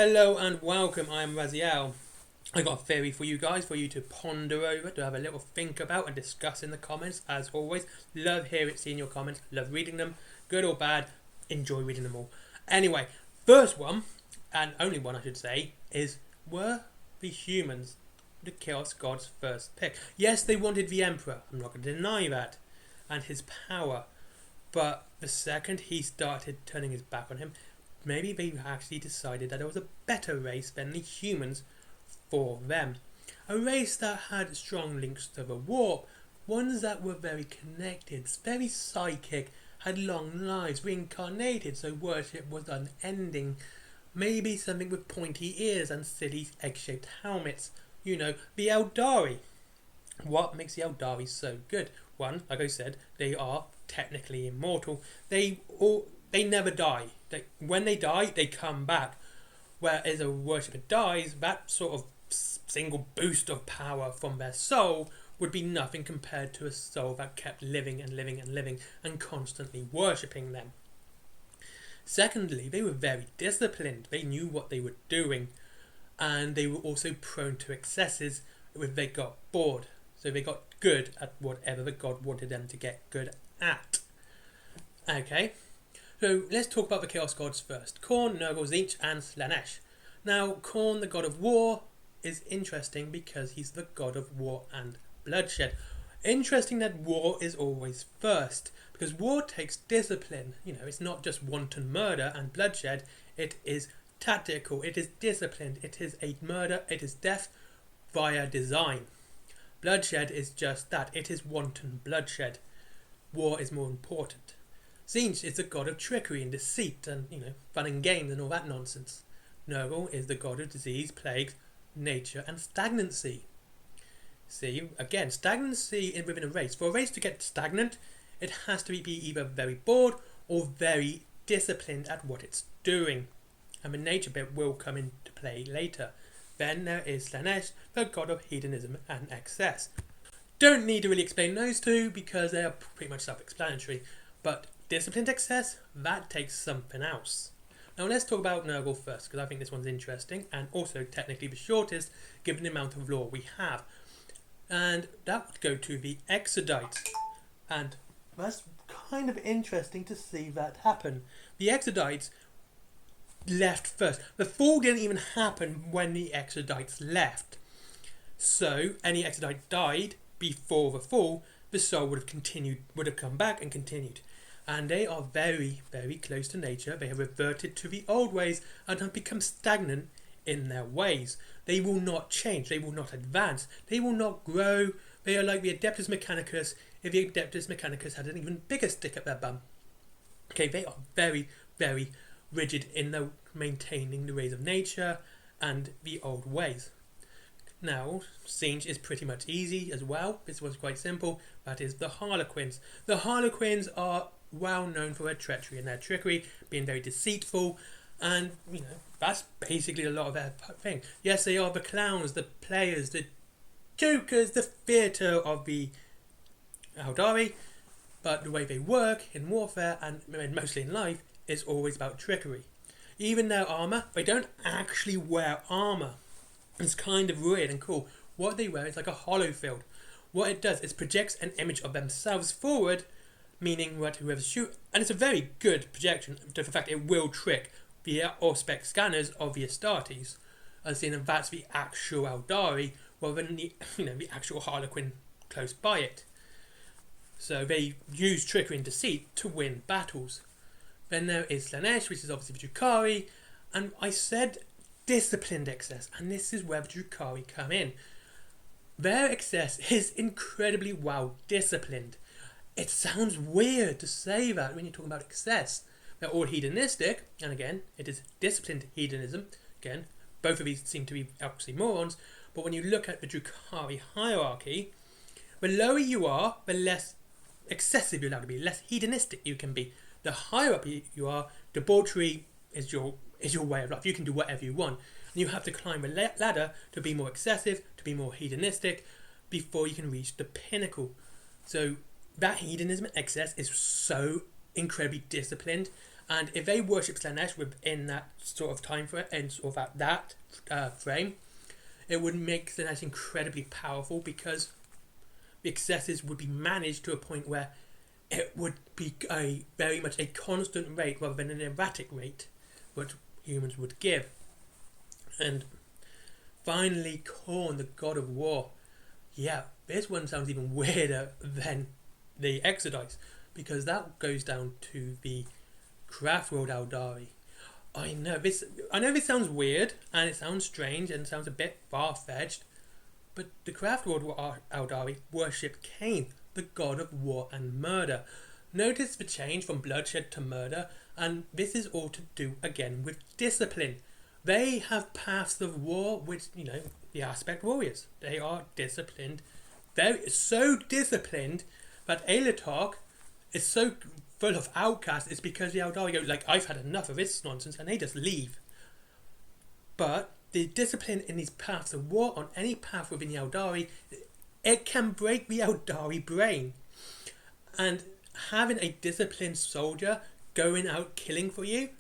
Hello and welcome, I am Raziel. I got a theory for you guys, for you to ponder over, to have a little think about and discuss in the comments. As always, love seeing your comments, love reading them, good or bad, enjoy reading them all. Anyway, first one, and only one I should say, is were the humans the Chaos God's first pick? Yes, they wanted the Emperor, I'm not going to deny that, and his power, but the second he started turning his back on him, maybe they actually decided that there was a better race than the humans for them. A race that had strong links to the warp, ones that were very connected, very psychic, had long lives, reincarnated, so worship was unending. Maybe something with pointy ears and silly egg-shaped helmets. You know, the Aeldari. What makes the Aeldari so good? One, like I said, they are technically immortal. They never die. When they die, they come back. Whereas a worshipper dies, that sort of single boost of power from their soul would be nothing compared to a soul that kept living and living and living and constantly worshipping them. Secondly, they were very disciplined. They knew what they were doing, and they were also prone to excesses if they got bored. So they got good at whatever the god wanted them to get good at. Okay. So let's talk about the Chaos Gods first. Khorne, Nurgle, Tzeentch and Slaanesh. Now, Khorne, the god of war, is interesting because he's the god of war and bloodshed. Interesting that war is always first, because war takes discipline. You know, it's not just wanton murder and bloodshed. It is tactical, it is disciplined, it is a murder, it is death via design. Bloodshed is just that, it is wanton bloodshed. War is more important. Tzeentch is the god of trickery and deceit and, fun and games and all that nonsense. Nurgle is the god of disease, plagues, nature and stagnancy. See, again, stagnancy within a race. For a race to get stagnant, it has to be either very bored or very disciplined at what it's doing. And the nature bit will come into play later. Then there is Slaanesh, the god of hedonism and excess. Don't need to really explain those two because they are pretty much self-explanatory. But disciplined excess, that takes something else. Now let's talk about Nurgle first, because I think this one's interesting and also technically the shortest given the amount of lore we have. And that would go to the Exodites. And that's kind of interesting to see that happen. The Exodites left first. The fall didn't even happen when the Exodites left. So any Exodite died before the fall, the soul would have come back and continued. And they are very, very close to nature. They have reverted to the old ways and have become stagnant in their ways. They will not change. They will not advance. They will not grow. They are like the Adeptus Mechanicus if the Adeptus Mechanicus had an even bigger stick up their bum. Okay, they are very, very rigid in their maintaining the ways of nature and the old ways. Now, Tzeentch is pretty much easy as well. This was quite simple. That is the Harlequins. The Harlequins are well known for their treachery and their trickery, being very deceitful, and that's basically a lot of their thing. Yes, they are the clowns, the players, the jokers, the theatre of the Aeldari, but the way they work in warfare and mostly in life is always about trickery. Even their armour, they don't actually wear armour. It's kind of weird and cool. What they wear is like a hollow field. What it does is projects an image of themselves forward, meaning that whoever shoots, and it's a very good projection to the fact it will trick the Auspex scanners of the Astartes, as in that's the actual Aeldari rather than the actual Harlequin close by it. So they use trickery and deceit to win battles. Then there is Slaanesh, which is obviously the Drukhari, and I said disciplined excess, and this is where the Drukhari come in. Their excess is incredibly well disciplined. It sounds weird to say that when you're talking about excess. They're all hedonistic, and again, it is disciplined hedonism. Again, both of these seem to be oxymorons, but when you look at the Drukhari hierarchy, the lower you are, the less excessive you're allowed to be, less hedonistic you can be. The higher up you are, debauchery is your way of life. You can do whatever you want. And you have to climb a ladder to be more excessive, to be more hedonistic, before you can reach the pinnacle. So that hedonism and excess is so incredibly disciplined, And if they worship Slanesh within that sort of time frame, and sort of at that frame, it would make Slanesh incredibly powerful, because the excesses would be managed to a point where it would be a very much a constant rate rather than an erratic rate, which humans would give. And finally, Khorne, the god of war. Yeah, this one sounds even weirder than the Exodites, because that goes down to the craft world Aeldari. I know this sounds weird, and it sounds strange, and sounds a bit far-fetched, but the craft world Aeldari worship Cain, the god of war and murder. Notice the change from bloodshed to murder, and this is all to do again with discipline. They have paths of war, which, the aspect warriors. They are disciplined. They're so disciplined that Aeldari is so full of outcasts. It's because the Aeldari go, I've had enough of this nonsense, and they just leave. But the discipline in these paths of war, on any path within the Aeldari, it can break the Aeldari brain. And having a disciplined soldier going out killing for you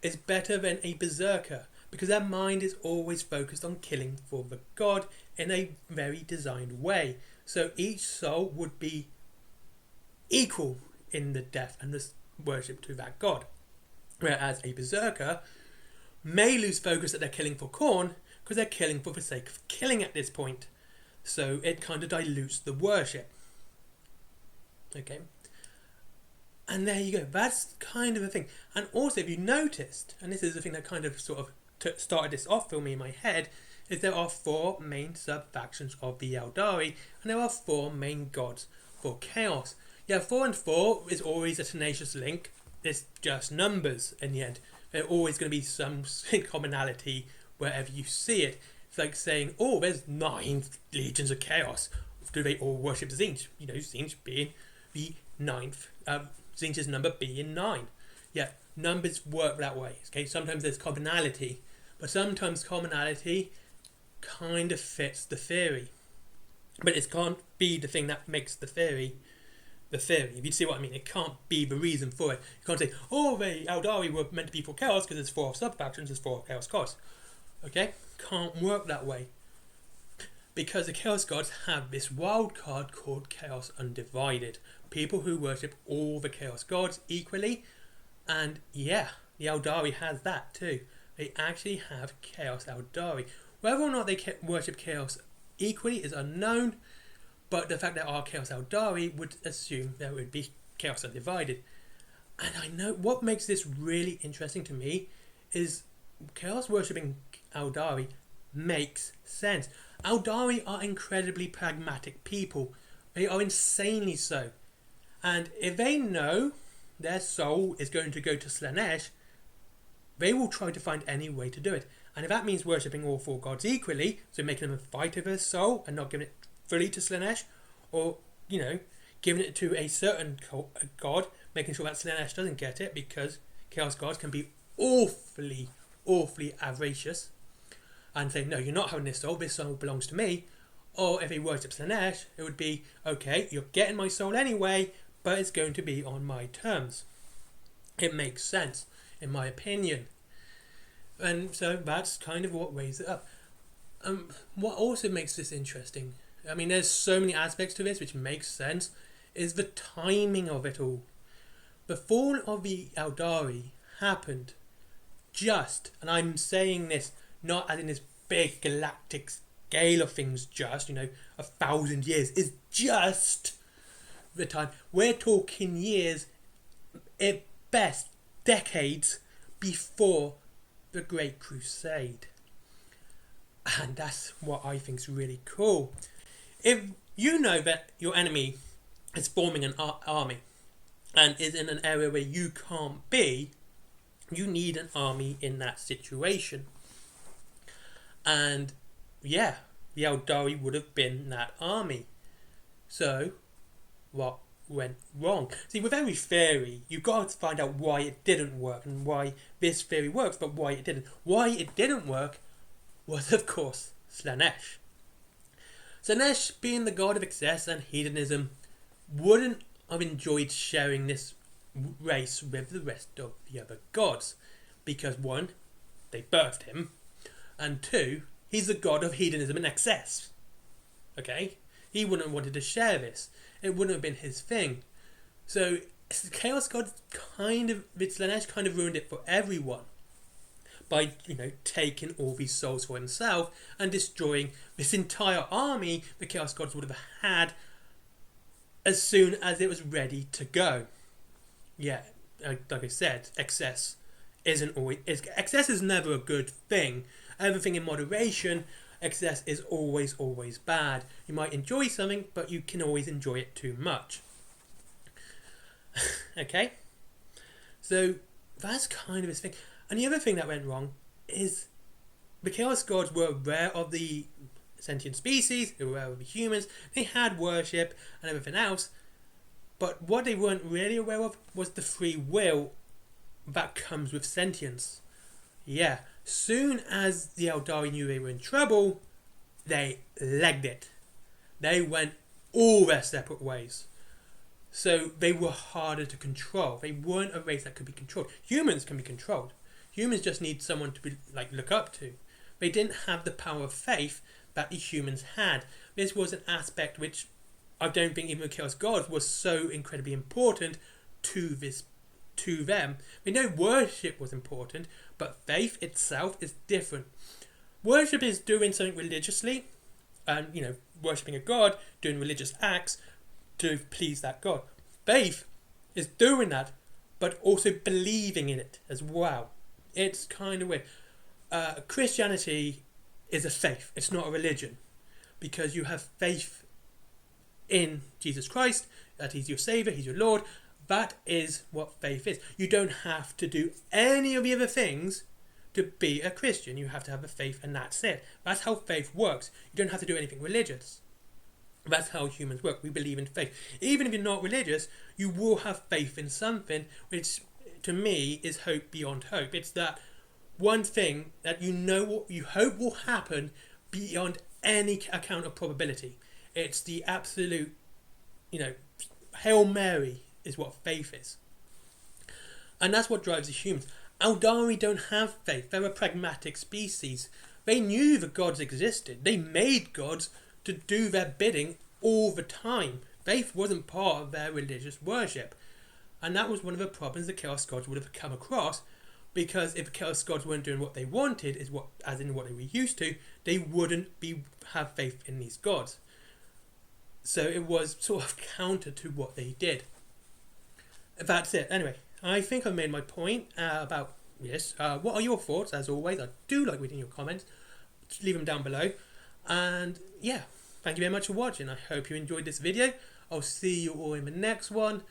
is better than a berserker, because their mind is always focused on killing for the god in a very designed way. So each soul would be equal in the death and the worship to that god. Whereas a berserker may lose focus that they're killing for Khorne, because they're killing for the sake of killing at this point. So it kind of dilutes the worship. Okay. And there you go. That's kind of a thing. And also, if you noticed, and this is the thing that kind of sort of started this off for me in my head, is there are 4 main sub-factions of the Aeldari, and there are 4 main gods for chaos. Yeah, 4 and 4 is always a tenacious link. It's just numbers in the end. There's always going to be some commonality wherever you see it. It's like saying, oh, there's 9 legions of chaos. Do they all worship Tzeentch? Tzeentch being the 9th. Tzeentch's number being 9. Yeah, numbers work that way. Okay, sometimes there's commonality, but sometimes commonality kind of fits the theory. But it can't be the thing that makes the theory the theory. If you see what I mean, it can't be the reason for it. You can't say, oh, the Aeldari were meant to be for chaos because there's 4 sub-factions, there's 4 chaos gods. Okay? Can't work that way. Because the chaos gods have this wild card called Chaos Undivided. People who worship all the chaos gods equally. And yeah, the Aeldari has that too. They actually have Chaos Aeldari. Whether or not they worship chaos equally is unknown, but the fact there are Chaos Aeldari would assume there would be Chaos Undivided. And I know what makes this really interesting to me is chaos worshipping Aeldari makes sense. Aeldari are incredibly pragmatic people. They are insanely so. And if they know their soul is going to go to Slanesh, they will try to find any way to do it. And if that means worshipping all 4 gods equally, so making them a fight of their soul and not giving it fully to Slanesh, or, giving it to a certain god, making sure that Slanesh doesn't get it, because chaos gods can be awfully avaricious, and say, no, you're not having this soul belongs to me. Or if he worship Slanesh, it would be, okay, you're getting my soul anyway, but it's going to be on my terms. It makes sense, in my opinion. And so that's kind of what weighs it up. What also makes this interesting, I mean, there's so many aspects to this which makes sense, is the timing of it all. The fall of the Aeldari happened just, and I'm saying this not as in this big galactic scale of things, just, 1,000 years is just the time. We're talking years, at best decades, before the Great Crusade. And that's what I think is really cool. If you know that your enemy is forming an army and is in an area where you can't be, you need an army in that situation. And yeah, the Aeldari would have been that army. So, what went wrong? See, with every theory, you've got to find out why it didn't work and why this theory works, but why it didn't. Why it didn't work was, of course, Slanesh. Slanesh, being the god of excess and hedonism, wouldn't have enjoyed sharing this race with the rest of the other gods. Because one, they birthed him, and two, he's the god of hedonism and excess. Okay? He wouldn't have wanted to share this. It wouldn't have been his thing. So, Chaos God Slanesh kind of ruined it for everyone. By, taking all these souls for himself and destroying this entire army the Chaos Gods would have had as soon as it was ready to go. Yeah, like I said, excess is never a good thing. Everything in moderation. Excess is always bad. You might enjoy something, but you can always enjoy it too much. Okay? So, that's kind of his thing. And the other thing that went wrong is the Chaos Gods were aware of the sentient species, they were aware of the humans, they had worship and everything else, but what they weren't really aware of was the free will that comes with sentience. Yeah, soon as the Aeldari knew they were in trouble, they legged it. They went all their separate ways. So they were harder to control. They weren't a race that could be controlled. Humans can be controlled. Humans just need someone to be look up to. They didn't have the power of faith that the humans had. This was an aspect which I don't think even the Chaos Gods was so incredibly important to them. We know worship was important, but faith itself is different. Worship is doing something religiously, and worshipping a god, doing religious acts to please that god. Faith is doing that, but also believing in it as well. It's kind of weird. Christianity is a faith. It's not a religion. Because you have faith in Jesus Christ, that he's your saviour, he's your Lord. That is what faith is. You don't have to do any of the other things to be a Christian. You have to have a faith and that's it. That's how faith works. You don't have to do anything religious. That's how humans work. We believe in faith. Even if you're not religious, you will have faith in something, which to me is hope beyond hope. It's that one thing that what you hope will happen beyond any account of probability. It's the absolute, Hail Mary is what faith is. And that's what drives the humans. Aeldari don't have faith. They're a pragmatic species. They knew the gods existed. They made gods to do their bidding all the time. Faith wasn't part of their religious worship. And that was one of the problems the Chaos Gods would have come across, because if the Chaos Gods weren't doing what they wanted, as in what they were used to, they wouldn't have faith in these gods. So it was sort of counter to what they did. That's it. Anyway, I think I've made my point about this. What are your thoughts? As always, I do like reading your comments. Just leave them down below. And yeah, thank you very much for watching. I hope you enjoyed this video. I'll see you all in the next one.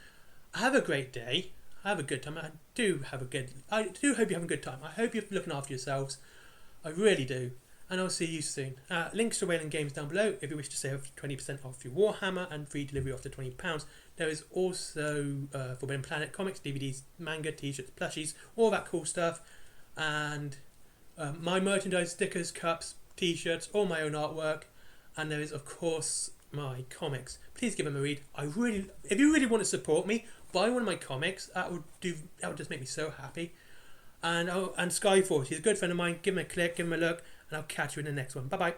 Have a great day. Have a good time. I do hope you're having a good time. I hope you're looking after yourselves. I really do. And I'll see you soon. Links to Wayland Games down below if you wish to save 20% off your Warhammer and free delivery after £20. There is also Forbidden Planet comics, DVDs, manga, t-shirts, plushies, all that cool stuff. And my merchandise, stickers, cups, t-shirts, all my own artwork. And there is, of course, my comics. Please give them a read. If you really want to support me, buy one of my comics. That would just make me so happy. And Skyforce, he's a good friend of mine. Give him a click, give him a look, and I'll catch you in the next one. Bye bye.